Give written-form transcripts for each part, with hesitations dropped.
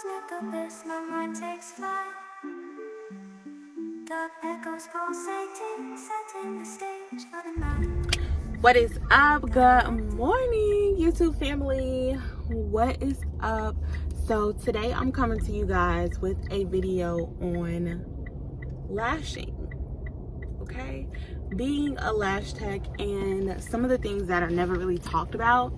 Cause make abyss, my mind takes flight. Dark echoes pulsating, setting the stage for the night. What is up? Good morning, YouTube family. What is up? So today I'm coming to you guys with a video on lashing. Okay, being a lash tech and some of the things that are never really talked about.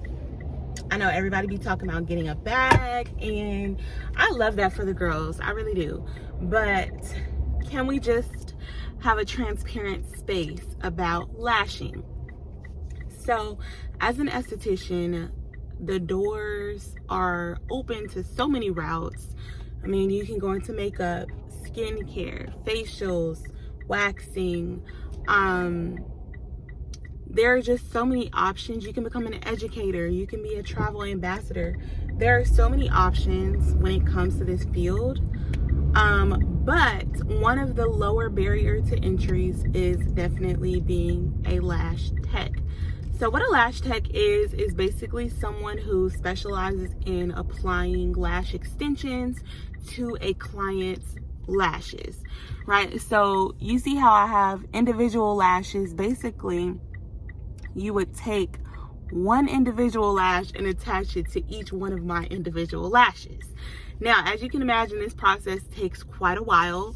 I know everybody be talking about getting a bag, and I love that for the girls, I really do, but can we just have a transparent space about lashing? So as an esthetician, the doors are open to so many routes. I mean, you can go into makeup, skincare, facials, waxing. There are just so many options. You can become an educator. You can be a travel ambassador. There are so many options when it comes to this field. But one of the lower barrier to entries is definitely being a lash tech. So what a lash tech is basically someone who specializes in applying lash extensions to a client's lashes, right? So you see how I have individual lashes. Basically, you would take one individual lash and attach it to each one of my individual lashes. Now, as you can imagine, this process takes quite a while.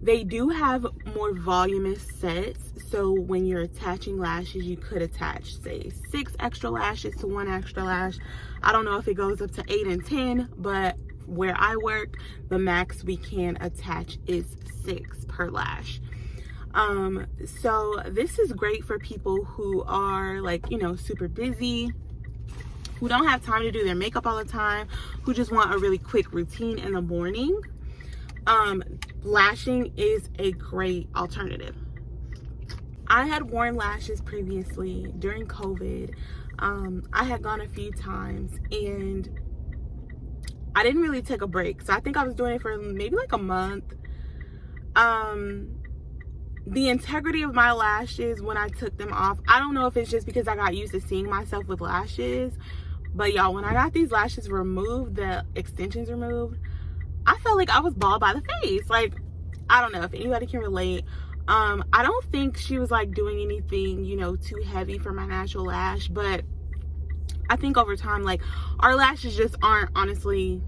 They do have more voluminous sets. So when you're attaching lashes, you could attach, say, 6 extra lashes to 1 extra lash. I don't know if it goes up to 8 and 10, but where I work, the max we can attach is 6 per lash. So this is great for people who are like, you know, super busy, who don't have time to do their makeup all the time, who just want a really quick routine in the morning. Lashing is a great alternative. I had worn lashes previously during COVID. I had gone a few times and I didn't really take a break. So I think I was doing it for maybe like a month. The integrity of my lashes when I took them off, I don't know if it's just because I got used to seeing myself with lashes, but y'all, when I got these lashes removed, the extensions removed, I felt like I was bald by the face. Like, I don't know if anybody can relate. I don't think she was like doing anything, you know, too heavy for my natural lash, but I think over time, like, our lashes just aren't, honestly,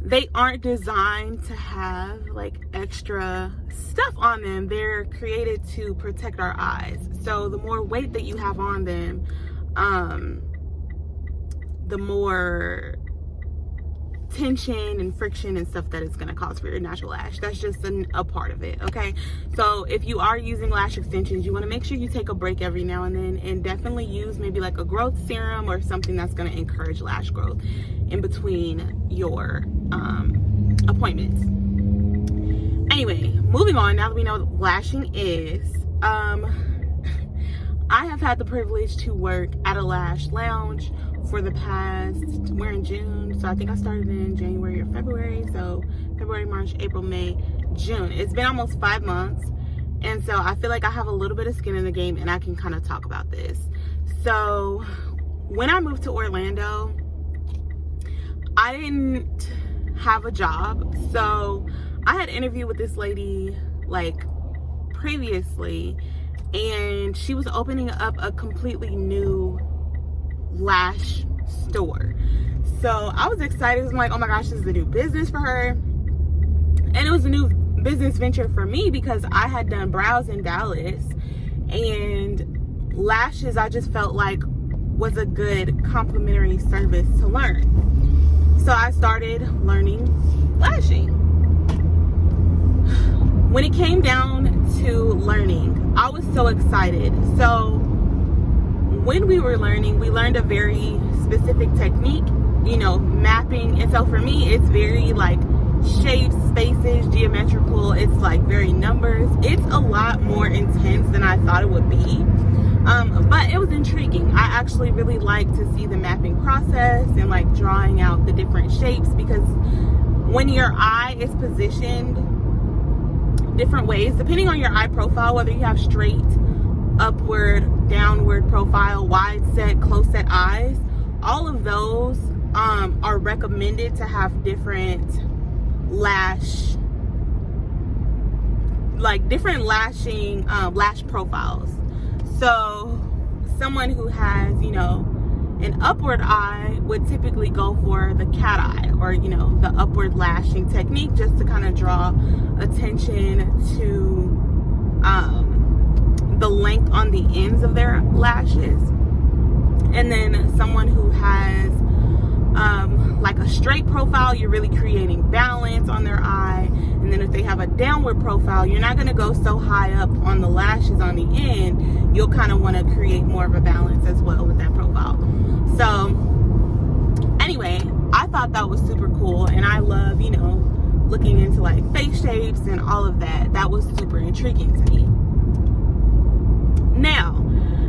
they aren't designed to have like extra stuff on them. They're created to protect our eyes. So the more weight that you have on them, the more tension and friction and stuff that it's going to cause for your natural lash. That's just a part of it. Okay, so if you are using lash extensions, you want to make sure you take a break every now and then, and definitely use maybe like a growth serum or something that's going to encourage lash growth in between your appointments. Anyway, moving on, now that we know what lashing is, I have had the privilege to work at a lash lounge for the past, we're in June, so I think I started in January or February. So February, March, April, May, June. It's been almost 5 months, and so I feel like I have a little bit of skin in the game and I can kind of talk about this. So when I moved to Orlando, I didn't have a job, so I had interviewed with this lady like previously, and she was opening up a completely new lash store. So I was excited. I'm like, oh my gosh, this is a new business for her, and it was a new business venture for me because I had done brows in Dallas, and lashes I just felt like was a good complimentary service to learn. So I started learning lashing. When it came down to learning, I was so excited. So when we were learning, we learned a very specific technique, you know, mapping. And so for me, it's very like shapes, spaces, geometrical. It's like very numbers. It's a lot more intense than I thought it would be. But it was intriguing. I actually really like to see the mapping process and like drawing out the different shapes, because when your eye is positioned different ways, depending on your eye profile, whether you have straight, upward, downward profile, wide set, close set eyes, all of those are recommended to have different lash, like different lashing lash profiles. So someone who has, you know, an upward eye would typically go for the cat eye, or, you know, the upward lashing technique, just to kind of draw attention to the length on the ends of their lashes. And then someone who has like a straight profile, you're really creating balance on their eye. And then if they have a downward profile, you're not going to go so high up on the lashes on the end. You'll kind of want to create more of a balance as well with that profile. So anyway, I thought that was super cool, and I love, you know, looking into like face shapes and all of that. That was super intriguing to me. Now,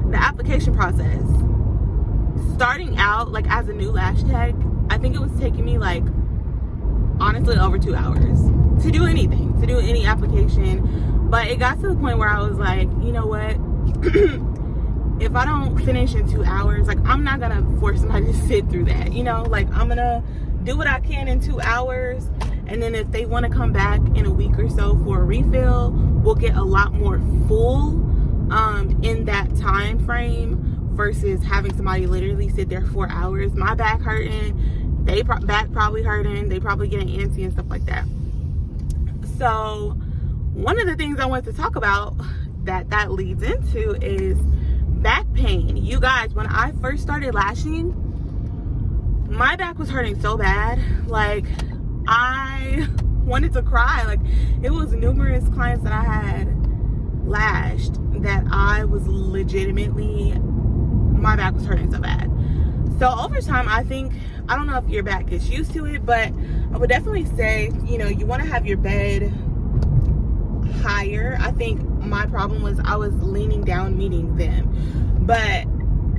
the application process. Starting out, like, as a new lash tech, I think it was taking me, like, honestly over 2 hours to do anything, to do any application. But it got to the point where I was like, you know what? If I don't finish in 2 hours, like, I'm not gonna force somebody to sit through that, you know? Like, I'm gonna do what I can in 2 hours, and then if they want to come back in a week or so for a refill, we'll get a lot more full in that time frame versus having somebody literally sit there 4 hours. My back hurting, back probably hurting, they probably getting antsy and stuff like that. So one of the things I wanted to talk about that leads into is back pain. You guys, when I first started lashing, my back was hurting so bad, like I wanted to cry. Like, it was numerous clients that I had lashed that I was legitimately, my back was hurting so bad. So over time, I think, I don't know if your back gets used to it, but I would definitely say, you know, you want to have your bed higher. I think my problem was I was leaning down meeting them, but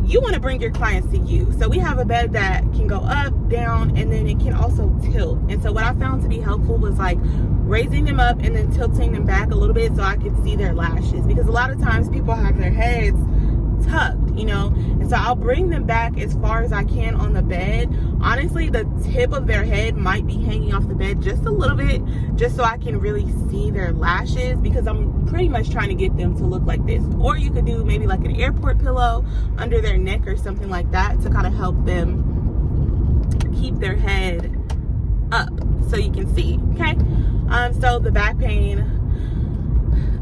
you want to bring your clients to you. So we have a bed that can go up, down, and then it can also tilt. And so what I found to be helpful was like raising them up and then tilting them back a little bit so I could see their lashes, because a lot of times people have their heads tucked, you know, and so I'll bring them back as far as I can on the bed. Honestly, the tip of their head might be hanging off the bed just a little bit, just so I can really see their lashes, because I'm pretty much trying to get them to look like this. Or you could do maybe like an airport pillow under their neck or something like that to kind of help them keep their head up so you can see. Okay, so the back pain.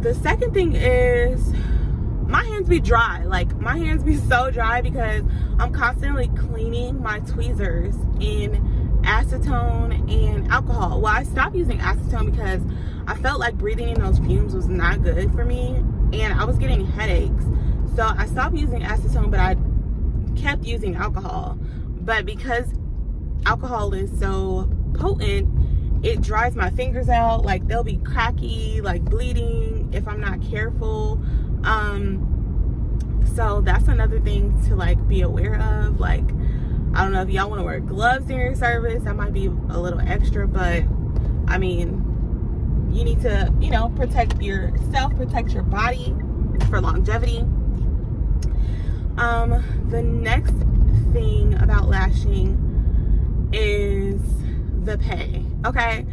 The second thing is my hands be dry. Like, my hands be so dry because I'm constantly cleaning my tweezers in acetone and alcohol. Well, I stopped using acetone because I felt like breathing in those fumes was not good for me, and I was getting headaches. So I stopped using acetone, but I kept using alcohol. But because alcohol is so potent, it dries my fingers out. Like, they'll be cracky, like bleeding if I'm not careful. So that's another thing to like be aware of. Like, I don't know if y'all want to wear gloves in your service, that might be a little extra, but I mean, you need to, you know, protect yourself, protect your body for longevity. The next thing about lashing is the pay. Okay,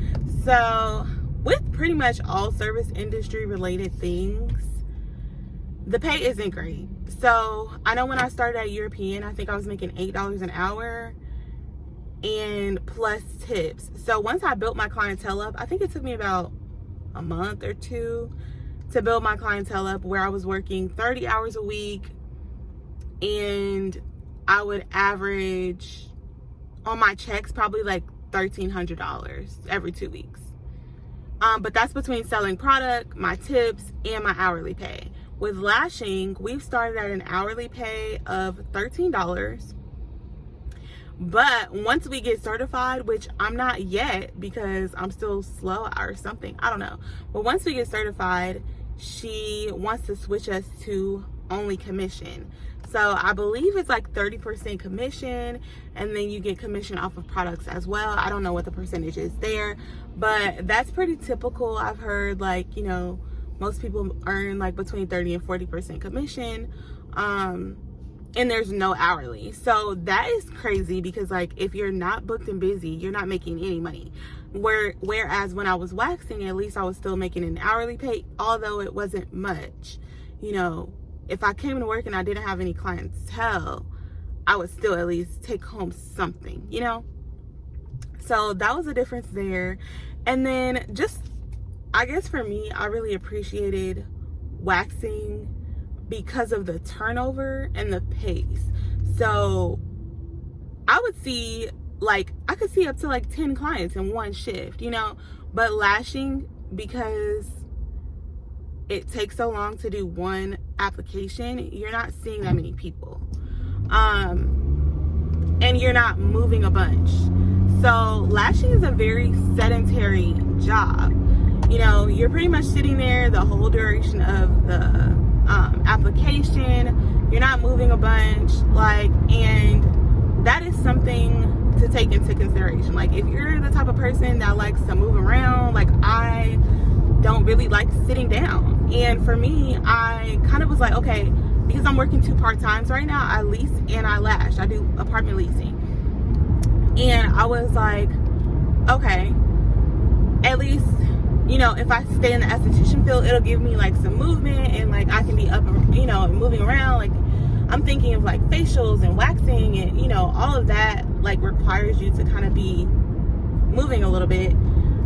so with pretty much all service industry related things, the pay isn't great. So I know when I started at European, I think I was making $8 an hour and plus tips. So once I built my clientele up, I think it took me about a month or two to build my clientele up, where I was working 30 hours a week, and I would average on my checks probably like $1,300 every 2 weeks. But that's between selling product, my tips, and my hourly pay. With lashing, we've started at an hourly pay of $13. But once we get certified, which I'm not yet because I'm still slow or something, I don't know. But once we get certified, she wants to switch us to only commission. So I believe it's like 30% commission, and then you get commission off of products as well. I don't know what the percentage is there, but that's pretty typical. I've heard, like, you know, most people earn like between 30 and 40% commission. and there's no hourly. So that is crazy, because like if you're not booked and busy, you're not making any money. Whereas when I was waxing, at least I was still making an hourly pay, although it wasn't much. You know, if I came to work and I didn't have any clientele, I would still at least take home something, you know? So that was a difference there. And then just, I guess for me, I really appreciated waxing because of the turnover and the pace. So I would see, like, I could see up to like 10 clients in one shift, you know? But lashing, because it takes so long to do one application, you're not seeing that many people. And you're not moving a bunch. So lashing is a very sedentary job. You know, you're pretty much sitting there the whole duration of the application. You're not moving a bunch, like, and that is something to take into consideration. Like, if you're the type of person that likes to move around, like, I don't really like sitting down. And for me, I kind of was like, okay, because I'm working 2 part-times right now, I lease and I lash. I do apartment leasing. And I was like, okay, at least, you know, if I stay in the esthetician field, it'll give me like some movement, and like I can be up, you know, moving around. Like, I'm thinking of like facials and waxing, and you know, all of that like requires you to kind of be moving a little bit.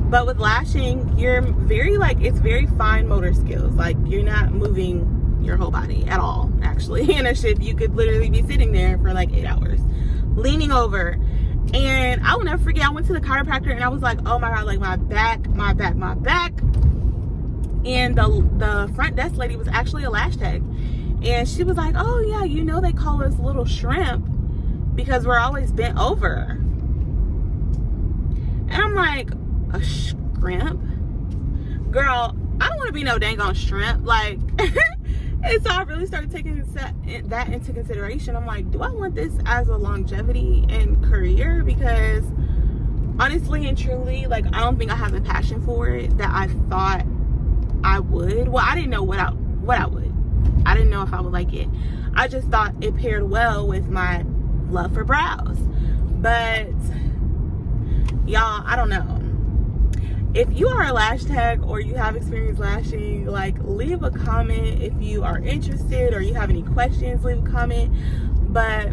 But with lashing, you're very like, it's very fine motor skills. Like, you're not moving your whole body at all. Actually, in a shift, you could literally be sitting there for like 8 hours, leaning over. And I will never forget, I went to the chiropractor and I was like, oh my God, like my back. And the front desk lady was actually a lash tech. And she was like, oh yeah, you know, they call us little shrimp because we're always bent over. And I'm like, a shrimp? Girl, I don't want to be no dang on shrimp. Like, and so I really started taking that into consideration. I'm like, do I want this as a longevity and career? Because honestly and truly, like, I don't think I have the passion for it that I thought I would. Well, I didn't know what I would. I didn't know if I would like it. I just thought it paired well with my love for brows. But y'all, I don't know. If you are a lash tech or you have experience lashing, like, leave a comment if you are interested, or you have any questions, leave a comment. But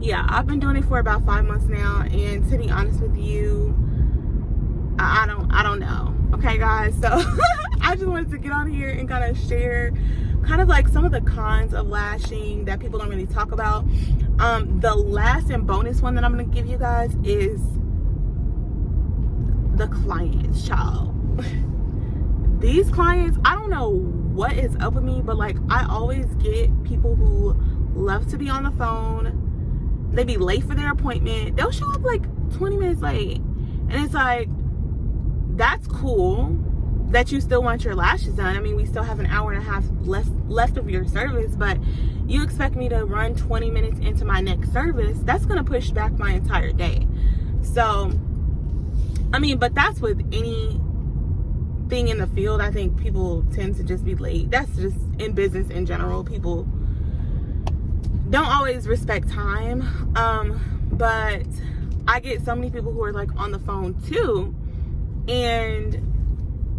yeah, I've been doing it for about 5 months now, and to be honest with you, I don't know. Okay, guys, so I just wanted to get on here and kind of share kind of like some of the cons of lashing that people don't really talk about. The last and bonus one that I'm going to give you guys is the clients, child. These clients, I don't know what is up with me, but like, I always get people who love to be on the phone. They be late for their appointment. They'll show up like 20 minutes late, and it's like, that's cool that you still want your lashes done. I mean, we still have an hour and a half left of your service, but you expect me to run 20 minutes into my next service. That's gonna push back my entire day. So I mean, but that's with anything in the field. I think people tend to just be late. That's just in business in general. People don't always respect time. But I get so many people who are like on the phone too. And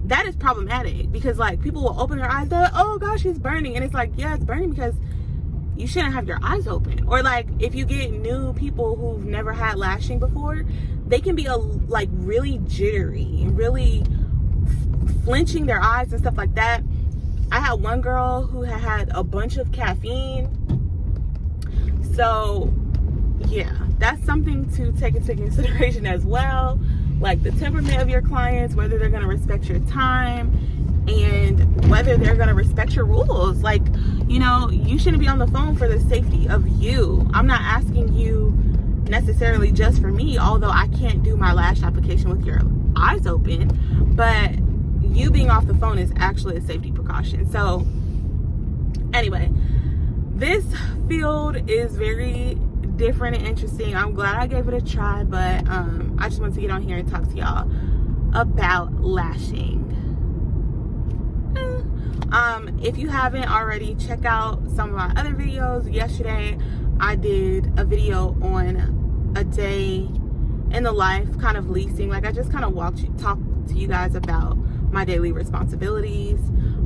that is problematic, because like, people will open their eyes, they're like, oh gosh, it's burning. And it's like, yeah, it's burning because you shouldn't have your eyes open. Or like, if you get new people who've never had lashing before, they can be like really jittery, really flinching their eyes and stuff like that. I had one girl who had a bunch of caffeine. So yeah, that's something to take into consideration as well. Like the temperament of your clients, whether they're gonna respect your time, and whether they're gonna respect your rules. Like, you know, you shouldn't be on the phone for the safety of you. I'm not asking you necessarily just for me, although I can't do my lash application with your eyes open, but you being off the phone is actually a safety precaution. So anyway, this field is very different and interesting. I'm glad I gave it a try, but I just wanted to get on here and talk to y'all about lashing. If you haven't already, check out some of my other videos. Yesterday I did a video on a day in the life, kind of leasing. Like, I just kind of talked to you guys about my daily responsibilities.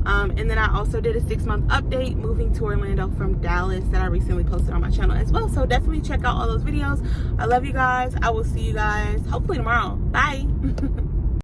And then I also did a 6-month update moving to Orlando from Dallas that I recently posted on my channel as well. So definitely check out all those videos. I love you guys. I will see you guys hopefully tomorrow. Bye.